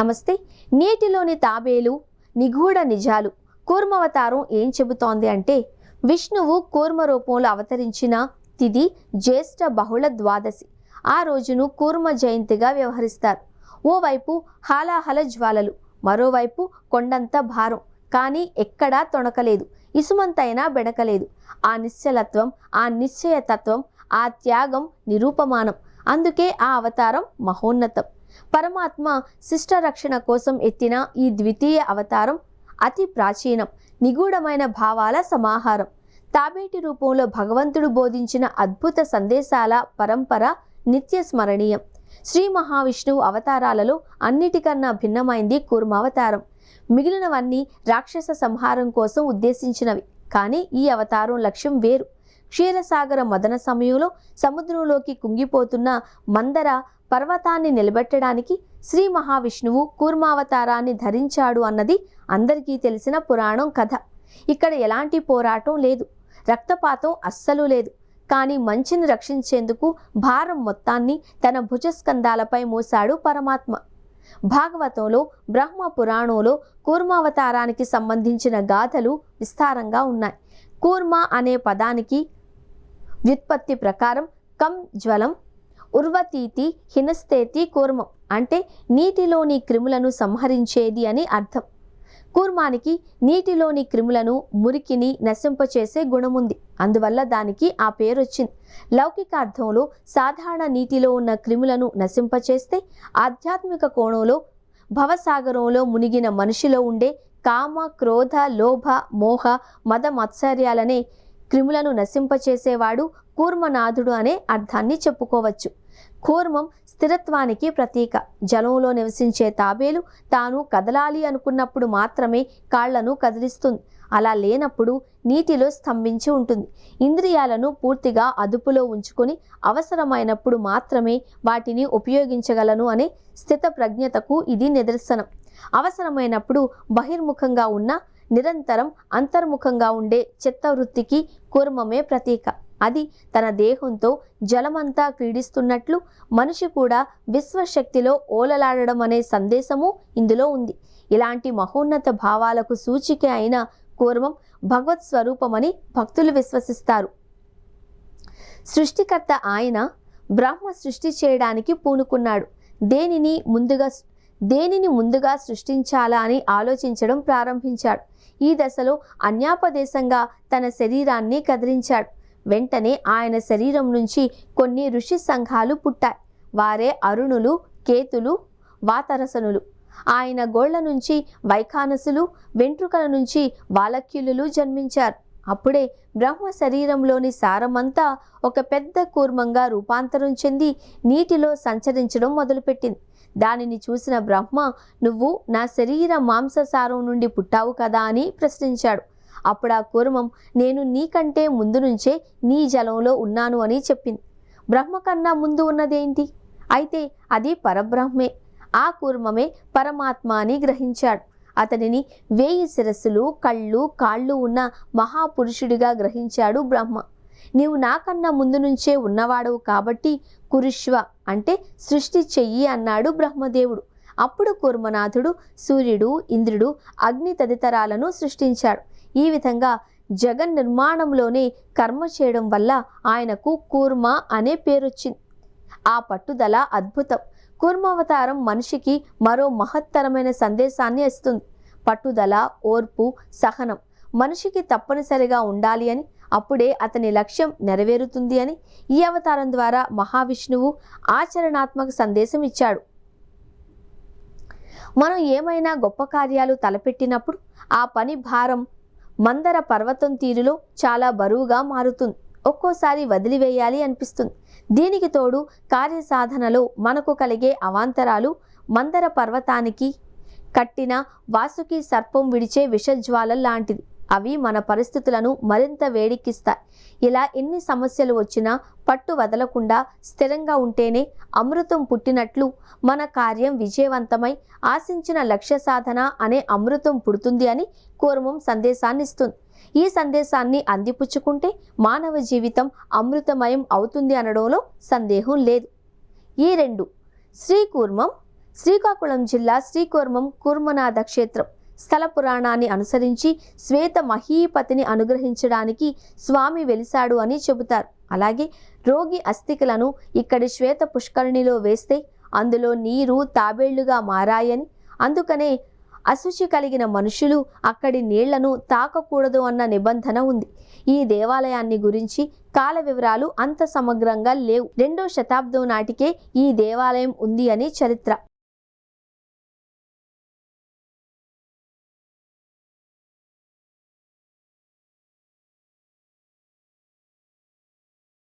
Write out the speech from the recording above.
నమస్తే. నీటిలోని తాబేలు నిగూఢ నిజాలు కూర్మావతారం ఏం చెబుతోంది అంటే, విష్ణువు కూర్మ రూపంలో అవతరించిన తిథి జ్యేష్ఠ బహుళ ద్వాదశి. ఆ రోజును కూర్మ జయంతిగా వ్యవహరిస్తారు. ఓవైపు హాలాహల జ్వాలలు, మరోవైపు కొండంత భారం. కానీ ఎక్కడా తొణకలేదు, ఇసుమంతైనా బెడకలేదు. ఆ నిశ్చలత్వం, ఆ నిశ్చయతత్వం, ఆ త్యాగం నిరూపమానం. అందుకే ఆ అవతారం మహోన్నతం. పరమాత్మ శిష్ట రక్షణ కోసం ఎత్తిన ఈ ద్వితీయ అవతారం అతి ప్రాచీనం, నిగూఢమైన భావాల సమాహారం. తాబేటి రూపంలో భగవంతుడు బోధించిన అద్భుత సందేశాల పరంపర నిత్య స్మరణీయం. శ్రీ మహావిష్ణువు అవతారాలలో అన్నిటికన్నా భిన్నమైంది కూర్మావతారం. మిగిలినవన్నీ రాక్షస సంహారం కోసం ఉద్దేశించినవి. కానీ ఈ అవతారం లక్ష్యం వేరు. క్షీరసాగర మదన సమయంలో సముద్రంలోకి కుంగిపోతున్న మందర పర్వతాన్ని నిలబెట్టడానికి శ్రీ మహావిష్ణువు కూర్మావతారాన్ని ధరించాడు అన్నది అందరికీ తెలిసిన పురాణం కథ. ఇక్కడ ఎలాంటి పోరాటం లేదు, రక్తపాతం అస్సలు లేదు. కానీ మంచిని రక్షించేందుకు భారం మొత్తాన్ని తన భుజస్కంధాలపై మోశాడు పరమాత్మ. భాగవతంలో, బ్రహ్మ పురాణంలో కూర్మావతారానికి సంబంధించిన గాథలు విస్తారంగా ఉన్నాయి. కూర్మ అనే పదానికి వ్యుత్పత్తి ప్రకారం కం జ్వలం, ఉర్వతీతి హినస్తేతి కూర్మం అంటే నీటిలోని క్రిములను సంహరించేది అని అర్థం. కూర్మానికి నీటిలోని క్రిములను, మురికిని నశింపచేసే గుణముంది. అందువల్ల దానికి ఆ పేరొచ్చింది. లౌకిక అర్థంలో సాధారణ నీటిలో ఉన్న క్రిములను నశింపచేస్తే, ఆధ్యాత్మిక కోణంలో భవసాగరంలో మునిగిన మనిషిలో ఉండే కామ, క్రోధ, లోభ, మోహ, మద మత్సర్యాలనే క్రిములను నశింపచేసేవాడు కూర్మనాథుడు అనే అర్థాన్ని చెప్పుకోవచ్చు. కూర్మం స్థిరత్వానికి ప్రతీక. జలంలో నివసించే తాబేలు తాను కదలాలి అనుకున్నప్పుడు మాత్రమే కాళ్లను కదిలిస్తుంది. అలా లేనప్పుడు నీటిలో స్తంభించి ఉంటుంది. ఇంద్రియాలను పూర్తిగా అదుపులో ఉంచుకొని అవసరమైనప్పుడు మాత్రమే వాటిని ఉపయోగించగలను అనే స్థిత ప్రజ్ఞతకు ఇది నిదర్శనం. అవసరమైనప్పుడు బహిర్ముఖంగా ఉన్న, నిరంతరం అంతర్ముఖంగా ఉండే చిత్తవృత్తికి కూర్మమే ప్రతీక. అది తన దేహంతో జలమంతా క్రీడిస్తున్నట్లు మనిషి కూడా విశ్వశక్తిలో ఓలలాడడం అనే సందేశము ఇందులో ఉంది. ఇలాంటి మహోన్నత భావాలకు సూచిక అయిన కూర్మం భగవత్ స్వరూపమని భక్తులు విశ్వసిస్తారు. సృష్టికర్త ఆయన బ్రహ్మ సృష్టి చేయడానికి పూనుకున్నాడు. దేనిని ముందుగా సృష్టించాలా అని ఆలోచించడం ప్రారంభించాడు. ఈ దశలో అన్యాపదేశంగా తన శరీరాన్ని కదిలించాడు. వెంటనే ఆయన శరీరం నుంచి కొన్ని ఋషి సంఘాలు పుట్టాయి. వారే అరుణులు, కేతులు, వాతరసనులు. ఆయన గోళ్ల నుంచి వైఖానసులు, వెంట్రుకల నుంచి వాలక్యులు జన్మించారు. అప్పుడే బ్రహ్మ శరీరంలోని సారమంతా ఒక పెద్ద కూర్మంగా రూపాంతరం చెంది నీటిలో సంచరించడం మొదలుపెట్టింది. దానిని చూసిన బ్రహ్మ, నువ్వు నా శరీర మాంససారం నుండి పుట్టావు కదా అని ప్రశ్నించాడు. అప్పుడు ఆ కూర్మం, నేను నీకంటే ముందు నుంచే నీ జలంలో ఉన్నాను అని చెప్పింది. బ్రహ్మ కన్నా ముందు ఉన్నదేంటి? అయితే అది పరబ్రహ్మే. ఆ కూర్మమే పరమాత్మ అని గ్రహించాడు. అతనిని 1000 శిరస్సులు, కళ్ళు, కాళ్ళు ఉన్న మహాపురుషుడిగా గ్రహించాడు బ్రహ్మ. నీవు నాకన్నా ముందు నుంచే ఉన్నవాడవు కాబట్టి కురుష్వ అంటే సృష్టి చెయ్యి అన్నాడు బ్రహ్మదేవుడు. అప్పుడు కూర్మనాథుడు సూర్యుడు, ఇంద్రుడు, అగ్ని తదితరాలను సృష్టించాడు. ఈ విధంగా జగన్ నిర్మాణంలోనే కర్మ చేయడం వల్ల ఆయనకు కూర్మ అనే పేరొచ్చింది. ఆ పట్టుదల అద్భుతం. కూర్మావతారం మనిషికి మరో మహత్తరమైన సందేశాన్ని ఇస్తుంది. పట్టుదల, ఓర్పు, సహనం మనిషికి తప్పనిసరిగా ఉండాలి అని, అప్పుడే అతని లక్ష్యం నెరవేరుతుంది అని ఈ అవతారం ద్వారా మహావిష్ణువు ఆచరణాత్మక సందేశం ఇచ్చాడు. మనం ఏమైనా గొప్ప కార్యాలు తలపెట్టినప్పుడు ఆ పని భారం మందర పర్వతం తీరులో చాలా బరువుగా మారుతుంది. ఒక్కోసారి వదిలివేయాలి అనిపిస్తుంది. దీనికి తోడు కార్యసాధనలో మనకు కలిగే అవాంతరాలు మందర పర్వతానికి కట్టిన వాసుకి సర్పం విడిచే విషజ్వాల లాంటిది. అవి మన పరిస్థితులను మరింత వేడెక్కిస్తాయి. ఇలా ఎన్ని సమస్యలు వచ్చినా పట్టు వదలకుండా స్థిరంగా ఉంటేనే అమృతం పుట్టినట్లు మన కార్యం విజయవంతమై ఆశించిన లక్ష్య సాధన అనే అమృతం పుడుతుంది అని కూర్మం సందేశాన్ని ఇస్తుంది. ఈ సందేశాన్ని అందిపుచ్చుకుంటే మానవ జీవితం అమృతమయం అవుతుంది అనడంలో సందేహం లేదు. ఈ 2 శ్రీకూర్మం, శ్రీకాకుళం జిల్లా శ్రీకూర్మం కూర్మనాథ క్షేత్రం స్థల పురాణాన్ని అనుసరించి శ్వేత మహీపతిని అనుగ్రహించడానికి స్వామి వెలిశాడు అని చెబుతారు. అలాగే రోగి అస్థికలను ఇక్కడి శ్వేత పుష్కరిణిలో వేస్తే అందులో నీరు తాబేళ్లుగా మారాయని, అందుకనే అశుచి కలిగిన మనుషులు అక్కడి నీళ్లను తాకకూడదు అన్న నిబంధన ఉంది. ఈ దేవాలయాన్ని గురించి కాల వివరాలు అంత సమగ్రంగా లేవు. 2వ శతాబ్దం నాటికే ఈ దేవాలయం ఉంది అని చరిత్ర.